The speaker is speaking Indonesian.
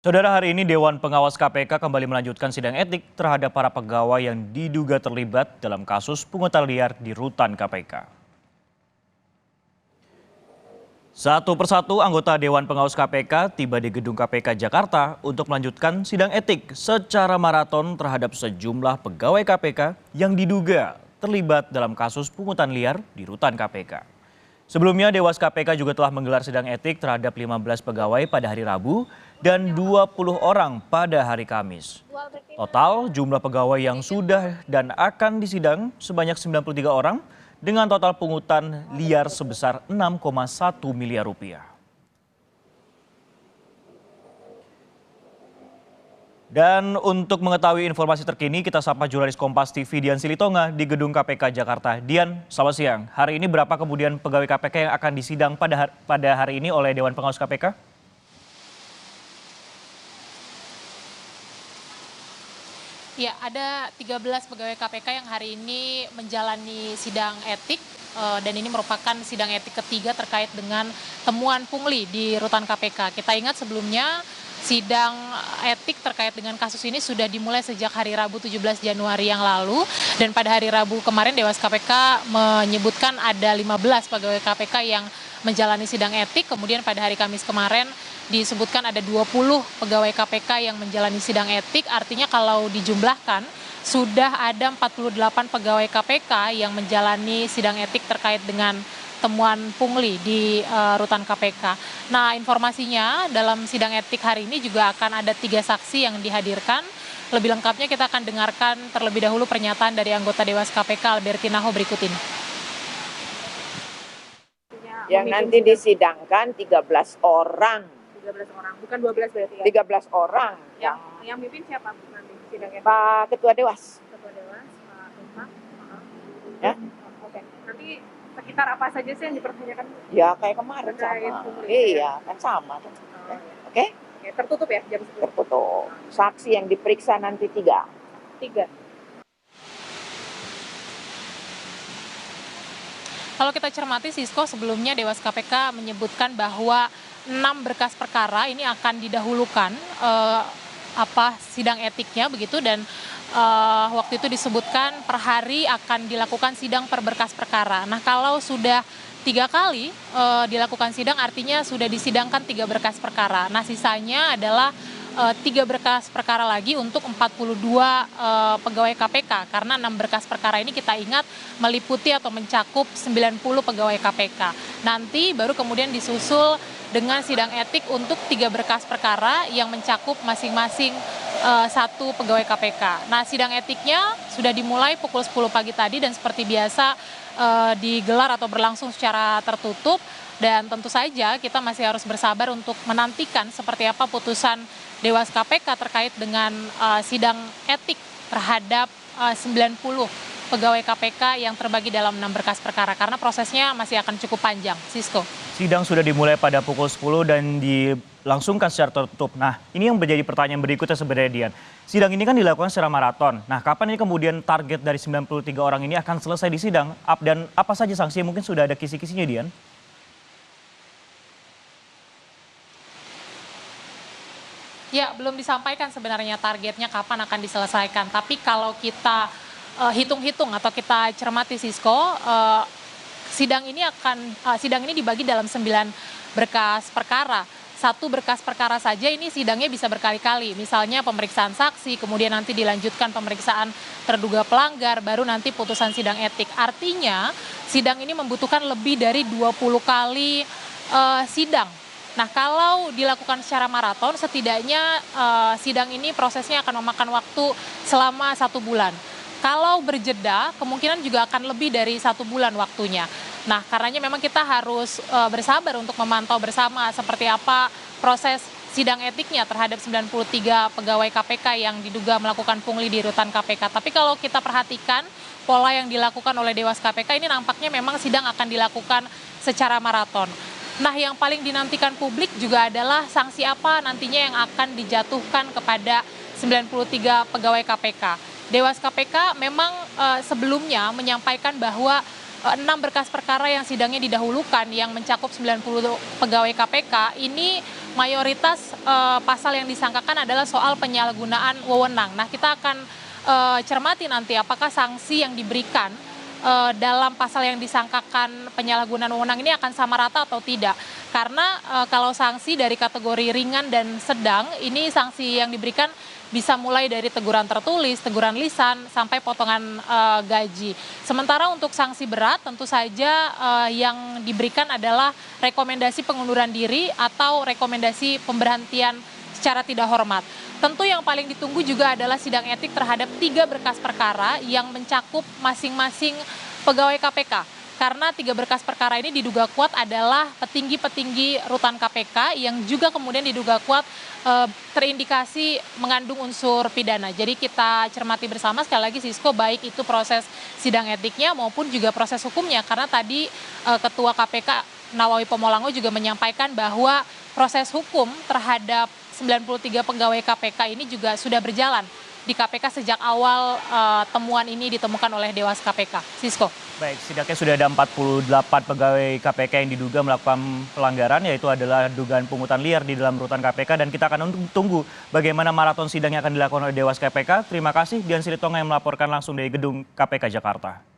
Saudara, hari ini Dewan Pengawas KPK kembali melanjutkan sidang etik terhadap para pegawai yang diduga terlibat dalam kasus pungutan liar di rutan KPK. Satu persatu anggota Dewan Pengawas KPK tiba di gedung KPK Jakarta untuk melanjutkan sidang etik secara maraton terhadap sejumlah pegawai KPK yang diduga terlibat dalam kasus pungutan liar di rutan KPK. Sebelumnya, Dewas KPK juga telah menggelar sidang etik terhadap 15 pegawai pada hari Rabu dan 20 orang pada hari Kamis. Total jumlah pegawai yang sudah dan akan disidang sebanyak 93 orang dengan total pungutan liar sebesar 6,1 miliar rupiah. Dan untuk mengetahui informasi terkini, kita sapa jurnalis Kompas TV Dian Silitonga di Gedung KPK Jakarta. Dian, selamat siang. Hari ini berapa kemudian pegawai KPK yang akan disidang pada hari ini oleh Dewan Pengawas KPK? Ya, ada 13 pegawai KPK yang hari ini menjalani sidang etik dan ini merupakan sidang etik ketiga terkait dengan temuan pungli di rutan KPK. Kita ingat sebelumnya sidang etik terkait dengan kasus ini sudah dimulai sejak hari Rabu 17 Januari yang lalu dan pada hari Rabu kemarin Dewas KPK menyebutkan ada 15 pegawai KPK yang menjalani sidang etik, kemudian pada hari Kamis kemarin disebutkan ada 20 pegawai KPK yang menjalani sidang etik, artinya kalau dijumlahkan sudah ada 48 pegawai KPK yang menjalani sidang etik terkait dengan temuan pungli di rutan KPK. Nah, informasinya dalam sidang etik hari ini juga akan ada 3 saksi yang dihadirkan. Lebih lengkapnya kita akan dengarkan terlebih dahulu pernyataan dari anggota Dewas KPK Albertina Ho berikut ini. Yang nanti disidangkan 13 orang. 13 orang, bukan 12 berarti ya? 13 orang. Yang mimpin siapa nanti sidangnya? Pak Ketua Dewas. Ketua Dewas, Pak Tumpak. Ya. Oke, nanti sekitar apa saja sih yang dipertanyakan? Ya kayak kemarin Terkait sama. pungli. Iya, kan sama. Oh, iya. Oke? Oke, tertutup ya jam 10? Tertutup. Saksi yang diperiksa nanti 3. 3. Kalau kita cermati, Sisko, sebelumnya Dewas KPK menyebutkan bahwa 6 berkas perkara ini akan didahulukan sidang etiknya begitu dan waktu itu disebutkan per hari akan dilakukan sidang per berkas perkara. Nah, kalau sudah 3 kali dilakukan sidang artinya sudah disidangkan 3 berkas perkara. Nah, sisanya adalah 3 berkas perkara lagi untuk 42 pegawai KPK karena 6 berkas perkara ini kita ingat meliputi atau mencakup 90 pegawai KPK. Nanti baru kemudian disusul dengan sidang etik untuk 3 berkas perkara yang mencakup masing-masing 1 pegawai KPK. Nah, sidang etiknya sudah dimulai pukul 10 pagi tadi dan seperti biasa digelar atau berlangsung secara tertutup dan tentu saja kita masih harus bersabar untuk menantikan seperti apa putusan Dewas KPK terkait dengan sidang etik terhadap 90 pegawai KPK yang terbagi dalam 6 berkas perkara karena prosesnya masih akan cukup panjang. Sisko. Sidang sudah dimulai pada pukul 10 dan dilangsungkan secara tertutup. Nah, ini yang menjadi pertanyaan berikutnya sebenarnya, Dian. Sidang ini kan dilakukan secara maraton. Nah, kapan ini kemudian target dari 93 orang ini akan selesai di sidang? Dan apa saja sanksi yang mungkin sudah ada kisi-kisinya, Dian? Ya, belum disampaikan sebenarnya targetnya kapan akan diselesaikan. Tapi kalau kita hitung-hitung atau kita cermati, Sisko, sidang ini dibagi dalam 9 berkas perkara. 1 berkas perkara saja ini sidangnya bisa berkali-kali. Misalnya pemeriksaan saksi, kemudian nanti dilanjutkan pemeriksaan terduga pelanggar, baru nanti putusan sidang etik. Artinya sidang ini membutuhkan lebih dari 20 kali sidang. Nah, kalau dilakukan secara maraton, setidaknya sidang ini prosesnya akan memakan waktu selama 1 bulan. Kalau berjeda, kemungkinan juga akan lebih dari 1 bulan waktunya. Nah, karenanya memang kita harus bersabar untuk memantau bersama seperti apa proses sidang etiknya terhadap 93 pegawai KPK yang diduga melakukan pungli di rutan KPK. Tapi kalau kita perhatikan pola yang dilakukan oleh Dewas KPK ini nampaknya memang sidang akan dilakukan secara maraton. Nah, yang paling dinantikan publik juga adalah sanksi apa nantinya yang akan dijatuhkan kepada 93 pegawai KPK. Dewas KPK memang sebelumnya menyampaikan bahwa 6 berkas perkara yang sidangnya didahulukan yang mencakup 90 pegawai KPK ini mayoritas pasal yang disangkakan adalah soal penyalahgunaan wewenang. Nah, kita akan cermati nanti apakah sanksi yang diberikan dalam pasal yang disangkakan penyalahgunaan wewenang ini akan sama rata atau tidak. Karena kalau sanksi dari kategori ringan dan sedang, ini sanksi yang diberikan bisa mulai dari teguran tertulis, teguran lisan, sampai potongan gaji. Sementara untuk sanksi berat tentu saja yang diberikan adalah rekomendasi pengunduran diri atau rekomendasi pemberhentian secara tidak hormat. Tentu yang paling ditunggu juga adalah sidang etik terhadap 3 berkas perkara yang mencakup masing-masing pegawai KPK. Karena 3 berkas perkara ini diduga kuat adalah petinggi-petinggi rutan KPK yang juga kemudian diduga kuat terindikasi mengandung unsur pidana. Jadi kita cermati bersama sekali lagi Sisko, baik itu proses sidang etiknya maupun juga proses hukumnya. Karena tadi Ketua KPK Nawawi Pomolango juga menyampaikan bahwa proses hukum terhadap 93 pegawai KPK ini juga sudah berjalan di KPK sejak awal temuan ini ditemukan oleh Dewas KPK. Sisko. Baik, setidaknya sudah ada 48 pegawai KPK yang diduga melakukan pelanggaran, yaitu adalah dugaan pungutan liar di dalam rutan KPK, dan kita akan tunggu bagaimana maraton sidang yang akan dilakukan oleh Dewas KPK. Terima kasih Dian Silitonga yang melaporkan langsung dari gedung KPK Jakarta.